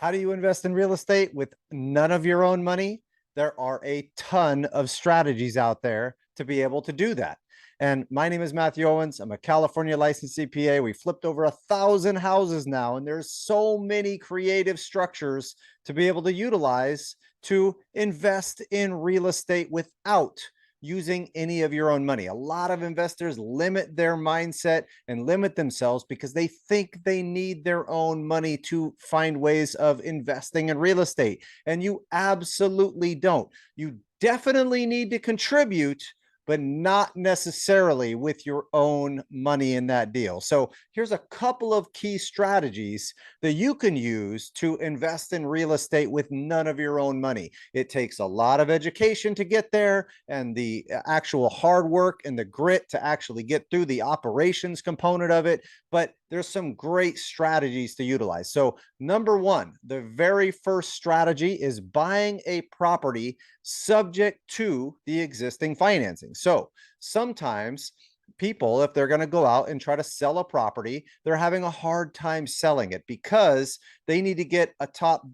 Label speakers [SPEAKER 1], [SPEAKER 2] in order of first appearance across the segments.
[SPEAKER 1] How do you invest in real estate with none of your own money? There are a ton of strategies out there to be able to do that. And my name is Mathew Owens. I'm a California licensed CPA. We flipped over 1,000 houses now, and there's so many creative structures to be able to utilize to invest in real estate without using any of your own money. A lot of investors limit their mindset and limit themselves because they think they need their own money to find ways of investing in real estate. And you absolutely don't. You definitely need to contribute, but not necessarily with your own money in that deal. So here's a couple of key strategies that you can use to invest in real estate with none of your own money. It takes a lot of education to get there, and the actual hard work and the grit to actually get through the operations component of it. But there's some great strategies to utilize. So number one, the very first strategy is buying a property subject to the existing financing. So sometimes people, if they're going to go out and try to sell a property, they're having a hard time selling it because they need to get a top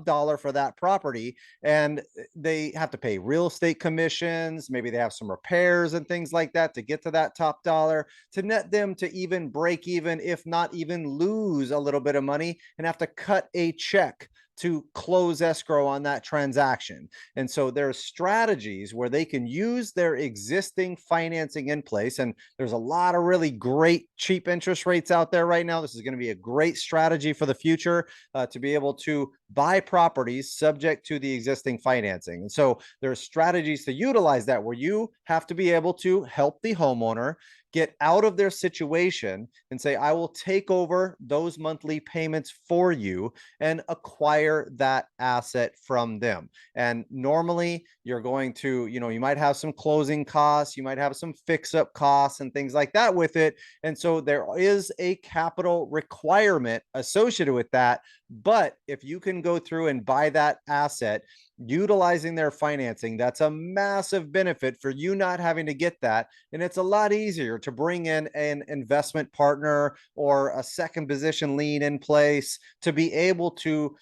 [SPEAKER 1] dollar for that property, and they have to pay real estate commissions. Maybe they have some repairs and things like that to get to that top dollar, to net them to even break even, if not even lose a little bit of money and have to cut a check to close escrow on that transaction. And so there's strategies where they can use their existing financing in place. And there's a lot of really great cheap interest rates out there right now. This is going to be a great strategy for the future to be able to buy properties subject to the existing financing. And so there's strategies to utilize that, where you have to be able to help the homeowner get out of their situation and say, I will take over those monthly payments for you and acquire that asset from them. And normally you're going to, you might have some closing costs, you might have some fix up costs and things like that with it. And so there is a capital requirement associated with that. But if you can go through and buy that asset utilizing their financing, that's a massive benefit for you not having to get that. And it's a lot easier to bring in an investment partner or a second position lien in place to be able to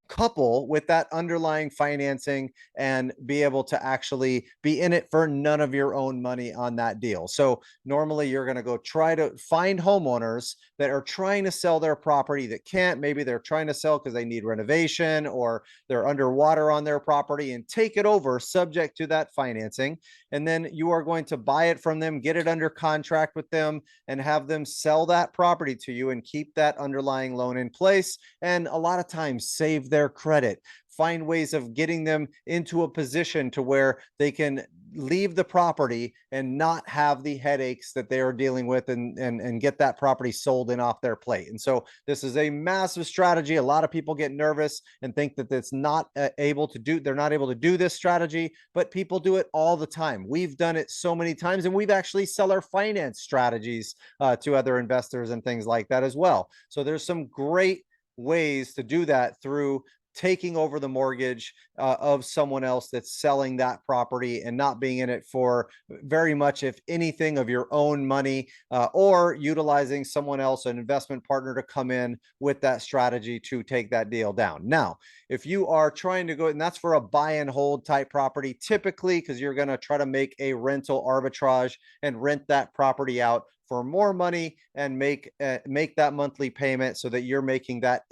[SPEAKER 1] couple with that underlying financing and be able to actually be in it for none of your own money on that deal. So normally you're going to go try to find homeowners that are trying to sell their property that can't. Maybe they're trying to sell because they need renovation or they're underwater on their property, and take it over subject to that financing. And then you are going to buy it from them, get it under contract with them, and have them sell that property to you and keep that underlying loan in place. And a lot of times save their credit, find ways of getting them into a position to where they can leave the property and not have the headaches that they are dealing with, and get that property sold and off their plate. And so this is a massive strategy. A lot of people get nervous and think that it's not able to do, they're not able to do this strategy, but people do it all the time. We've done it so many times, and we've actually sell our finance strategies to other investors and things like that as well. So there's some great ways to do that through taking over the mortgage of someone else that's selling that property and not being in it for very much, if anything, of your own money, or utilizing someone else, an investment partner, to come in with that strategy to take that deal down. Now, if you are trying to go, and that's for a buy and hold type property, typically, because you're going to try to make a rental arbitrage and rent that property out for more money and make that monthly payment, so that you're making that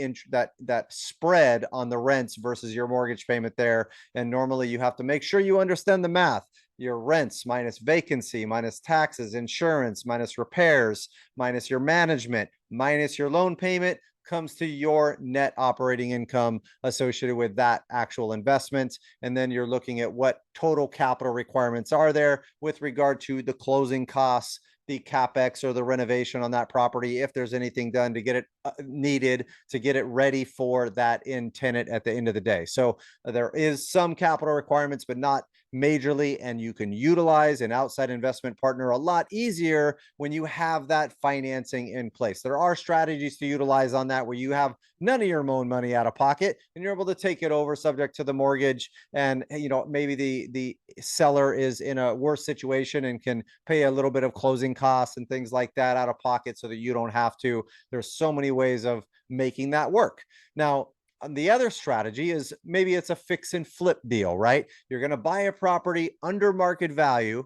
[SPEAKER 1] spread on the rents versus your mortgage payment there. And normally you have to make sure you understand the math. Your rents minus vacancy minus taxes, insurance minus repairs minus your management minus your loan payment comes to your net operating income associated with that actual investment. And then you're looking at what total capital requirements are there with regard to the closing costs, the capex or the renovation on that property, if there's anything done to get it needed to get it ready for that in tenant at the end of the day. So there is some capital requirements, but not majorly, and you can utilize an outside investment partner a lot easier when you have that financing in place. There are strategies to utilize on that where you have none of your own money out of pocket and you're able to take it over subject to the mortgage, and maybe the seller is in a worse situation and can pay a little bit of closing costs and things like that out of pocket so that you don't have to. There's so many ways of making that work. Now, the other strategy is maybe it's a fix and flip deal, right? You're going to buy a property under market value,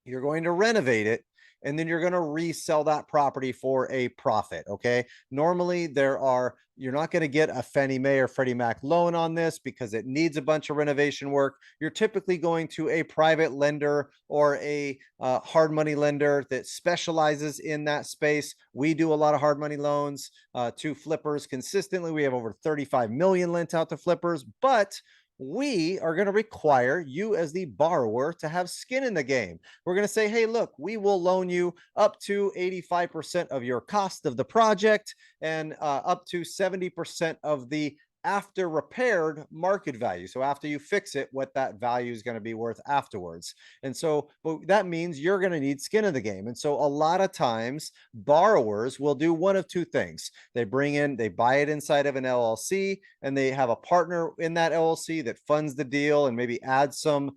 [SPEAKER 1] you're going to renovate it, and then you're going to resell that property for a profit. Okay. Normally, you're not going to get a Fannie Mae or Freddie Mac loan on this because it needs a bunch of renovation work. You're typically going to a private lender or a hard money lender that specializes in that space. We do a lot of hard money loans to flippers consistently. We have over 35 million lent out to flippers, but we are going to require you as the borrower to have skin in the game. We're going to say, hey, look, we will loan you up to 85% of your cost of the project and up to 70% of the after repaired market value. So after you fix it, what that value is going to be worth afterwards. And so that means you're going to need skin in the game. And so a lot of times borrowers will do one of two things. They buy it inside of an LLC, and they have a partner in that LLC that funds the deal and maybe adds some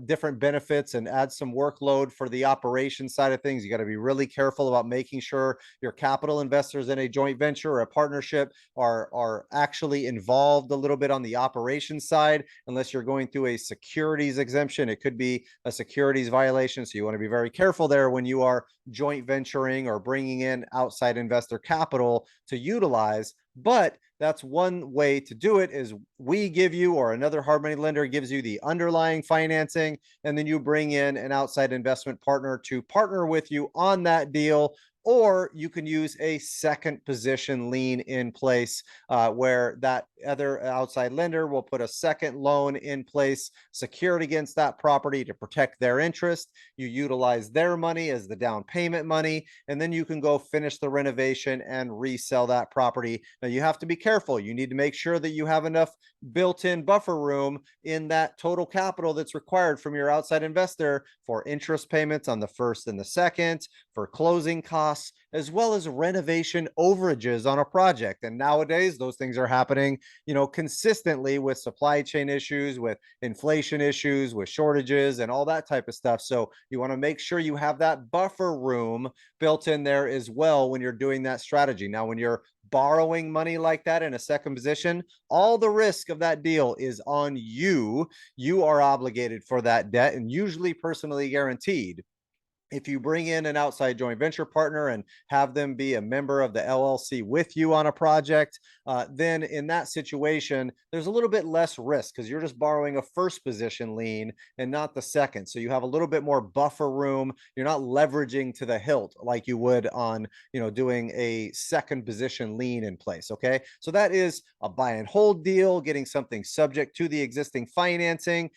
[SPEAKER 1] different benefits and add some workload for the operation side of things. You got to be really careful about making sure your capital investors in a joint venture or a partnership are actually involved a little bit on the operations side. Unless you're going through a securities exemption, it could be a securities violation. So you want to be very careful there when you are joint venturing or bringing in outside investor capital to utilize. But that's one way to do it, is we give you, or another hard money lender gives you, the underlying financing, and then you bring in an outside investment partner to partner with you on that deal. Or you can use a second position lien in place where that other outside lender will put a second loan in place secured against that property to protect their interest. You utilize their money as the down payment money, and then you can go finish the renovation and resell that property. Now, you have to be careful. You need to make sure that you have enough built-in buffer room in that total capital that's required from your outside investor for interest payments on the first and the second, for closing costs, as well as renovation overages on a project. And nowadays, those things are happening, consistently with supply chain issues, with inflation issues, with shortages, and all that type of stuff. So you want to make sure you have that buffer room built in there as well when you're doing that strategy. Now, when you're borrowing money like that in a second position, all the risk of that deal is on you. You are obligated for that debt, and usually personally guaranteed. If you bring in an outside joint venture partner and have them be a member of the LLC with you on a project, then in that situation, there's a little bit less risk because you're just borrowing a first position lien and not the second. So you have a little bit more buffer room. You're not leveraging to the hilt like you would on, doing a second position lien in place. Okay. So that is a buy and hold deal, getting something subject to the existing financing,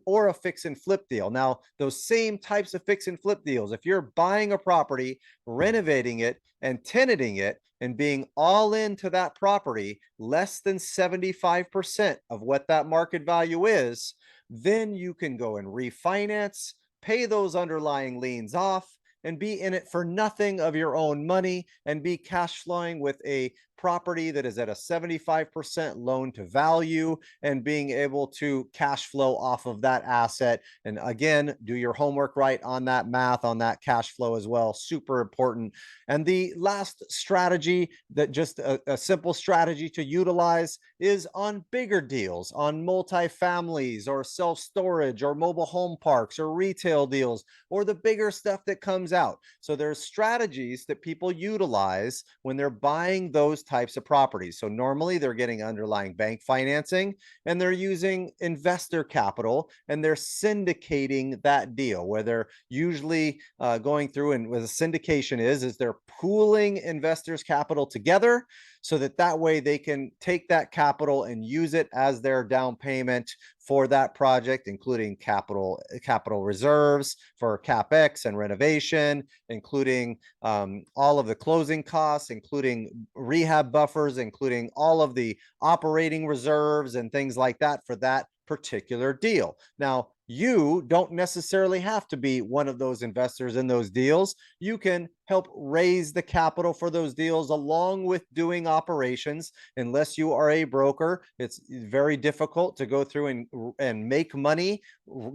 [SPEAKER 1] or a fix and flip deal. Now, those same types of fix and flip deals, if you're buying a property, renovating it, and tenanting it, and being all into that property, less than 75% of what that market value is, then you can go and refinance, pay those underlying liens off, and be in it for nothing of your own money, and be cash flowing with a property that is at a 75% loan to value, and being able to cash flow off of that asset. And again, do your homework right on that math, on that cash flow as well. Super important. And the last strategy, that just a simple strategy to utilize, is on bigger deals, on multifamilies or self-storage or mobile home parks or retail deals, or the bigger stuff that comes out. So there's strategies that people utilize when they're buying those types of properties. So normally they're getting underlying bank financing, and they're using investor capital, and they're syndicating that deal, where they're usually going through, and what a syndication is they're pooling investors' capital together, so that way they can take that capital and use it as their down payment for that project, including capital reserves for capex and renovation, including all of the closing costs, including rehab buffers, including all of the operating reserves and things like that for that particular deal. Now, you don't necessarily have to be one of those investors in those deals. You can help raise the capital for those deals along with doing operations. Unless you are a broker, it's very difficult to go through and make money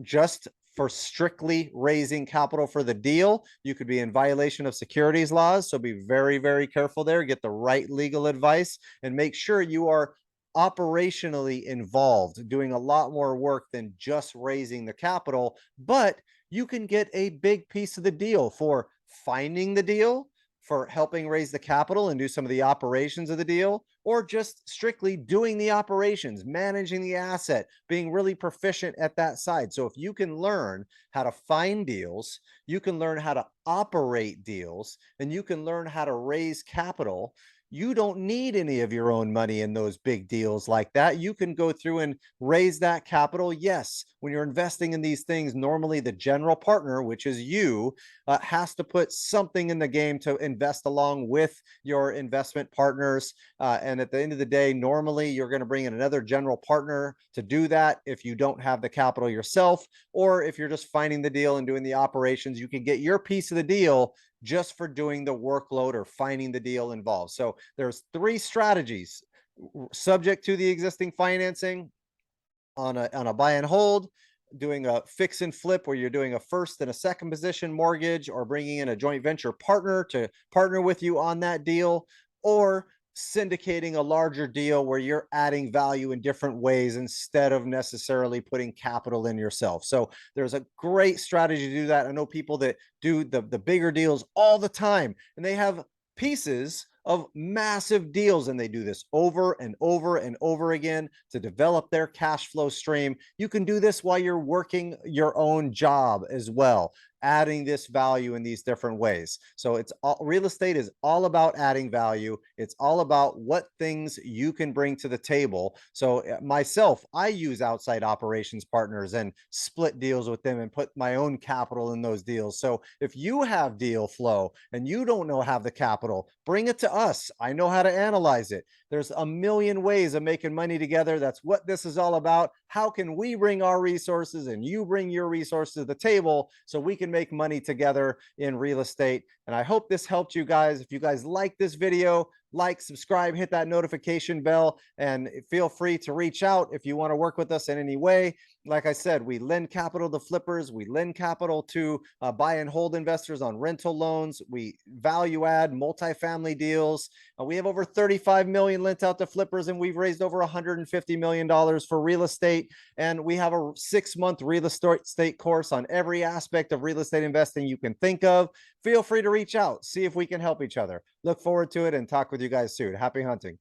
[SPEAKER 1] just for strictly raising capital for the deal. You could be in violation of securities laws. So be very, very careful there. Get the right legal advice and make sure you are operationally involved, doing a lot more work than just raising the capital, but you can get a big piece of the deal for finding the deal, for helping raise the capital and do some of the operations of the deal, or just strictly doing the operations, managing the asset, being really proficient at that side. So if you can learn how to find deals, you can learn how to operate deals, and you can learn how to raise capital. You don't need any of your own money in those big deals like that. You can go through and raise that capital. Yes, when you're investing in these things, normally the general partner, which is you, has to put something in the game to invest along with your investment partners. And at the end of the day, normally you're going to bring in another general partner to do that if you don't have the capital yourself, or if you're just finding the deal and doing the operations, you can get your piece of the deal just for doing the workload or finding the deal involved. So there's 3 strategies subject to the existing financing, on a buy and hold, doing a fix and flip where you're doing a first and a second position mortgage, or bringing in a joint venture partner to partner with you on that deal, or syndicating a larger deal where you're adding value in different ways instead of necessarily putting capital in yourself. So there's a great strategy to do that. I know people that do the bigger deals all the time, and they have pieces of massive deals, and they do this over and over and over again to develop their cash flow stream. You can do this while you're working your own job as well, adding this value in these different ways. So it's all, real estate is all about adding value. It's all about what things you can bring to the table. So myself, I use outside operations partners and split deals with them and put my own capital in those deals. So if you have deal flow and you don't know have the capital, bring it to us. I know how to analyze it. There's a million ways of making money together. That's what this is all about. How can we bring our resources and you bring your resources to the table so we can make money together in real estate? And I hope this helped you guys. If you guys like this video, like, subscribe, hit that notification bell, and feel free to reach out if you want to work with us in any way. Like I said, we lend capital to flippers. We lend capital to buy and hold investors on rental loans. We value add multifamily deals. We have over 35 million lent out to flippers, and we've raised over $150 million for real estate. And we have a 6-month real estate course on every aspect of real estate investing you can think of. Feel free to reach out, see if we can help each other. Look forward to it and talk with you guys soon. Happy hunting.